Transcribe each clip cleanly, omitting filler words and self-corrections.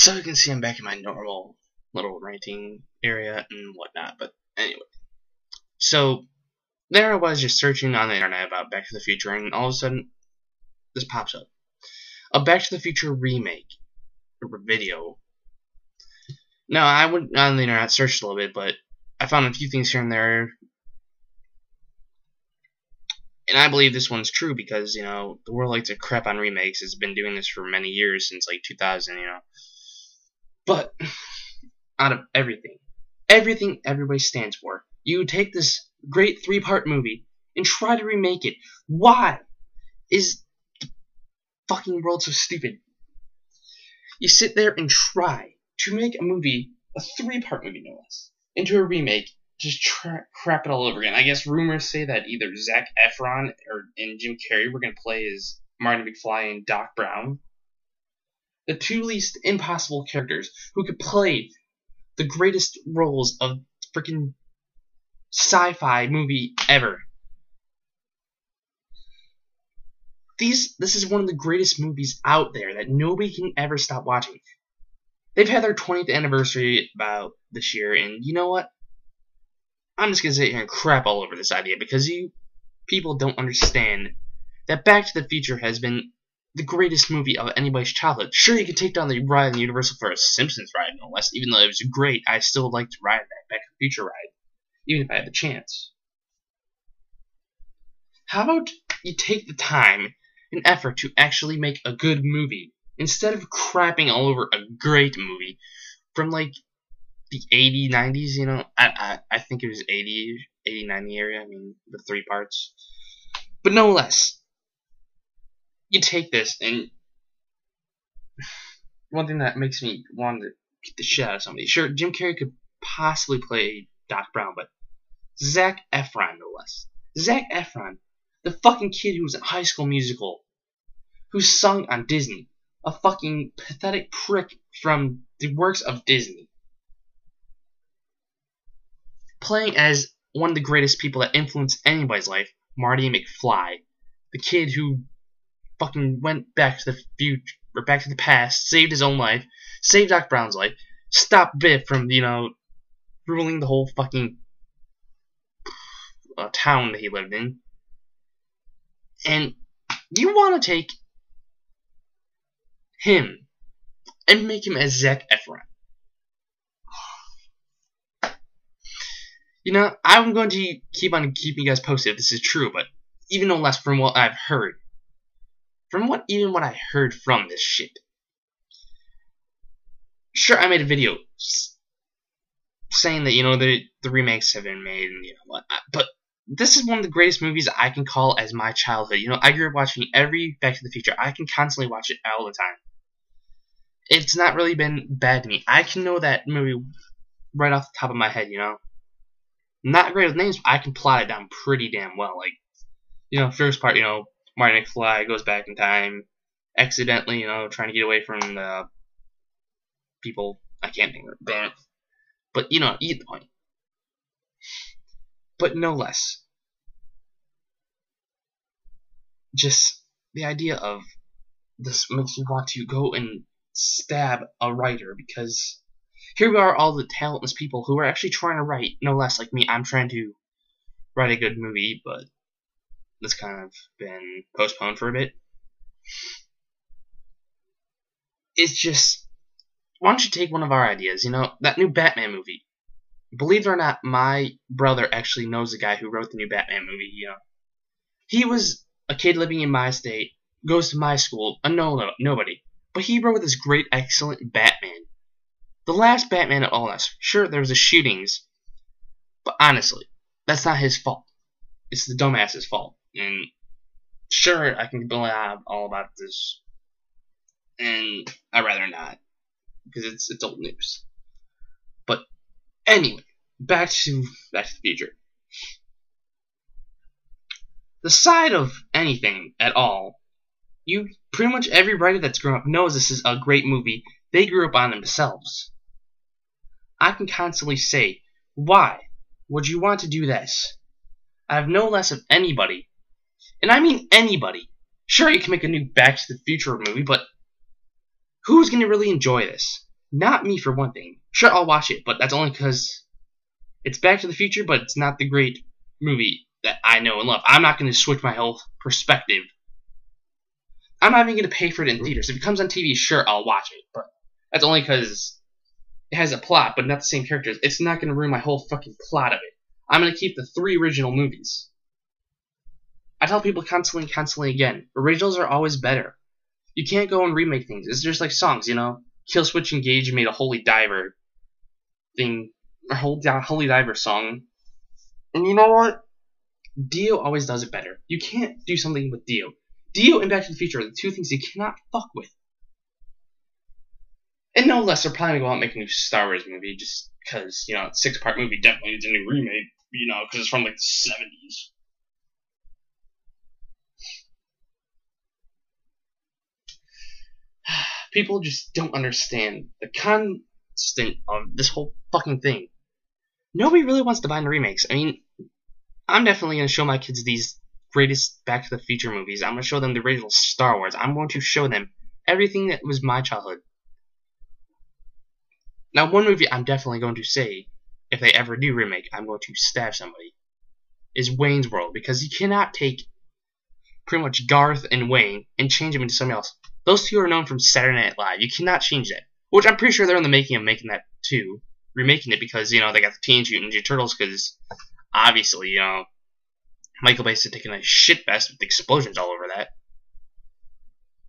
So you can see I'm back in my normal little ranting area and whatnot, but anyway. So, there I was just searching on the internet about Back to the Future, and all of a sudden, this pops up. A Back to the Future remake. Video. Now, I went on the internet, searched a little bit, but I found a few things here and there. And I believe this one's true because, you know, the world likes to crap on remakes. It's been doing this for many years, since like 2000, you know. But, out of everything everybody stands for, you take this great 3-part movie and try to remake it. Why is the fucking world so stupid? You sit there and try to make a movie, a 3-part movie no less, into a remake, just crap it all over again. I guess rumors say that either Zac Efron and Jim Carrey were going to play as Marty McFly and Doc Brown. The two least impossible characters who could play the greatest roles of freaking sci-fi movie ever. This is one of the greatest movies out there that nobody can ever stop watching. They've had their 20th anniversary about this year, and you know what? I'm just going to sit here and crap all over this idea because you people don't understand that Back to the Future has been the greatest movie of anybody's childhood. Sure, you can take down the ride in Universal for a Simpsons ride, no less. Even though it was great, I still would like to ride that Back to the Future ride, even if I had the chance. How about you take the time and effort to actually make a good movie, instead of crapping all over a great movie from, like, the 80s, 90s, you know? I think it was 80, 90 area, I mean, the 3 parts. But no less. You take this, and one thing that makes me want to get the shit out of somebody. Sure, Jim Carrey could possibly play Doc Brown, but Zac Efron, no less. Zac Efron, the fucking kid who was in High School Musical, who sung on Disney, a fucking pathetic prick from the works of Disney, playing as one of the greatest people that influenced anybody's life, Marty McFly, the kid who fucking went back to the future, or back to the past, saved his own life, saved Doc Brown's life, stopped Biff from, you know, ruling the whole fucking town that he lived in. And you want to take him and make him as Zac Efron. You know, I'm going to keep on keeping you guys posted if this is true, but even no less from what I've heard. From what I heard from this shit. Sure, I made a video saying that, you know, the remakes have been made and, you know, whatnot, but this is one of the greatest movies I can call as my childhood. You know, I grew up watching every Back to the Future. I can constantly watch it all the time. It's not really been bad to me. I can know that movie right off the top of my head, you know. Not great with names, but I can plot it down pretty damn well. Like, you know, first part, you know, Marty McFly goes back in time, accidentally, you know, trying to get away from the people. I can't think of it. Damn it. But, you know, you get the point. But no less. Just the idea of this makes you want to go and stab a writer, because here we are, all the talentless people who are actually trying to write, no less like me. I'm trying to write a good movie, but that's kind of been postponed for a bit. It's just, why don't you take one of our ideas, you know, that new Batman movie. Believe it or not, my brother actually knows the guy who wrote the new Batman movie, you know. He was a kid living in my state, goes to my school, nobody. But he wrote this great, excellent Batman. The last Batman at all us. Sure, there was the shootings, but honestly, that's not his fault. It's the dumbass's fault. And sure, I can blab all about this, and I'd rather not, because it's old news. But anyway, back to the Future. The side of anything at all, you pretty much every writer that's grown up knows this is a great movie. They grew up on themselves. I can constantly say, why would you want to do this? I have no less of anybody, and I mean anybody. Sure, you can make a new Back to the Future movie, but who's going to really enjoy this? Not me for one thing. Sure, I'll watch it, but that's only because it's Back to the Future, but it's not the great movie that I know and love. I'm not going to switch my whole perspective. I'm not even going to pay for it in theaters. If it comes on TV, sure, I'll watch it, but that's only because it has a plot, but not the same characters. It's not going to ruin my whole fucking plot of it. I'm going to keep the 3 original movies. I tell people constantly and constantly again, originals are always better. You can't go and remake things. It's just like songs, you know? Kill Switch Engage made a Holy Diver thing, a Holy Diver song. And you know what? Dio always does it better. You can't do something with Dio. Dio and Back to the Future are the 2 things you cannot fuck with. And no less, they're probably going to go out and make a new Star Wars movie just because, you know, a 6-part movie definitely needs a new remake, you know, because it's from like the 70s. People just don't understand the constant of this whole fucking thing. Nobody really wants to buy into remakes. I mean, I'm definitely going to show my kids these greatest Back to the Future movies. I'm going to show them the original Star Wars. I'm going to show them everything that was my childhood. Now, one movie I'm definitely going to say, if they ever do remake, I'm going to stab somebody, is Wayne's World. Because you cannot take pretty much Garth and Wayne and change them into something else. Those 2 are known from Saturday Night Live. You cannot change that. Which I'm pretty sure they're in the making of making that too. Remaking it because, you know, they got the Teenage Mutant Ninja Turtles because, obviously, you know, Michael Bay's taking a shit fest with explosions all over that.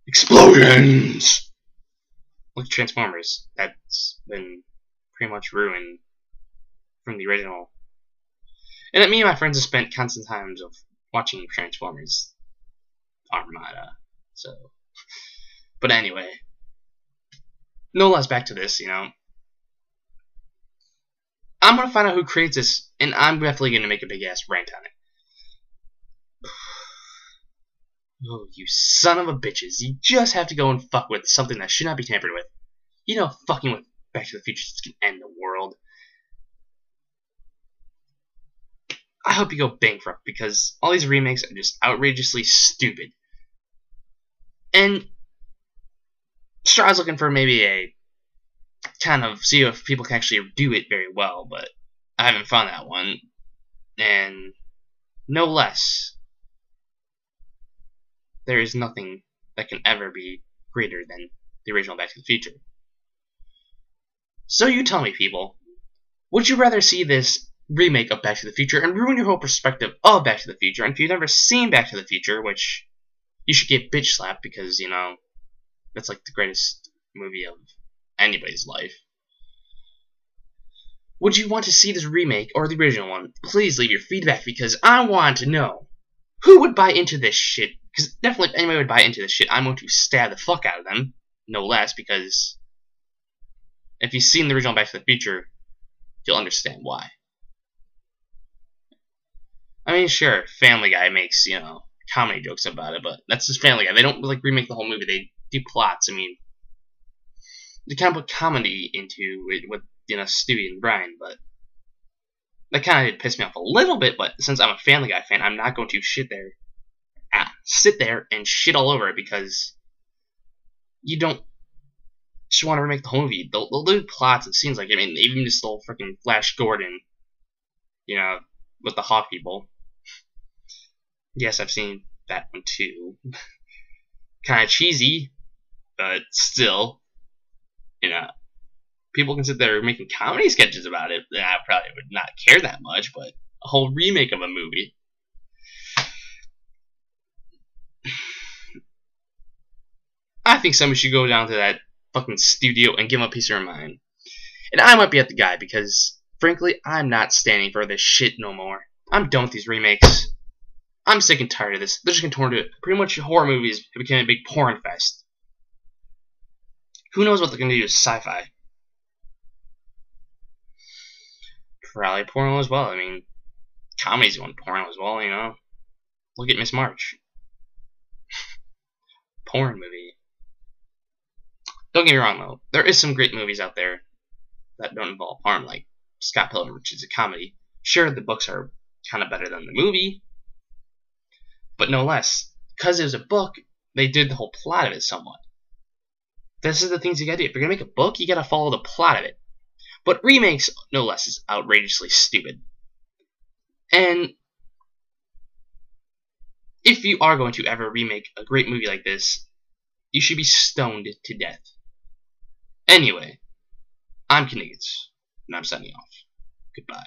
Explosions! Look at Transformers. That's been pretty much ruined from the original. And me and my friends have spent constant times of watching Transformers Armada. So... But anyway, no less back to this, you know. I'm going to find out who creates this, and I'm definitely going to make a big-ass rant on it. Oh, you son of a bitches. You just have to go and fuck with something that should not be tampered with. You know, fucking with Back to the Future is going to end the world. I hope you go bankrupt, because all these remakes are just outrageously stupid. And... sure, I was looking for maybe a kind of see if people can actually do it very well, but I haven't found that one. And no less, there is nothing that can ever be greater than the original Back to the Future. So you tell me, people, would you rather see this remake of Back to the Future and ruin your whole perspective of Back to the Future? And if you've never seen Back to the Future, which you should get bitch slapped because, you know, that's like the greatest movie of anybody's life. Would you want to see this remake or the original one? Please leave your feedback because I want to know who would buy into this shit. Because definitely if anybody would buy into this shit, I'm going to stab the fuck out of them. No less, because if you've seen the original Back to the Future, you'll understand why. I mean, sure, Family Guy makes, you know, comedy jokes about it, but that's just Family Guy. They don't like remake the whole movie. They do plots. I mean, they kind of put comedy into it with, you know, Stewie and Brian, but that kind of did piss me off a little bit. But since I'm a Family Guy fan, I'm not going to sit there and shit all over it because you don't just want to remake the whole movie. They'll do plots and scenes like, I mean, even just the whole freaking Flash Gordon, you know, with the Hawk people. Yes, I've seen that one too. Kind of cheesy, but still, you know, people can sit there making comedy sketches about it. I probably would not care that much, but a whole remake of a movie. I think somebody should go down to that fucking studio and give them a piece of their mind. And I might be at the guy because, frankly, I'm not standing for this shit no more. I'm done with these remakes. I'm sick and tired of this. They're just going to turn into pretty much horror movies. It became a big porn fest. Who knows what they're going to do to sci-fi? Probably porno as well. I mean, comedy's going porno as well, you know. Look at Miss March. Porn movie. Don't get me wrong, though. There is some great movies out there that don't involve porn, like Scott Pilgrim, which is a comedy. Sure, the books are kind of better than the movie, but no less. Because it was a book, they did the whole plot of it somewhat. This is the things you gotta do. If you're gonna make a book, you gotta follow the plot of it. But remakes, no less, is outrageously stupid. And if you are going to ever remake a great movie like this, you should be stoned to death. Anyway, I'm Coniggits, and I'm signing off. Goodbye.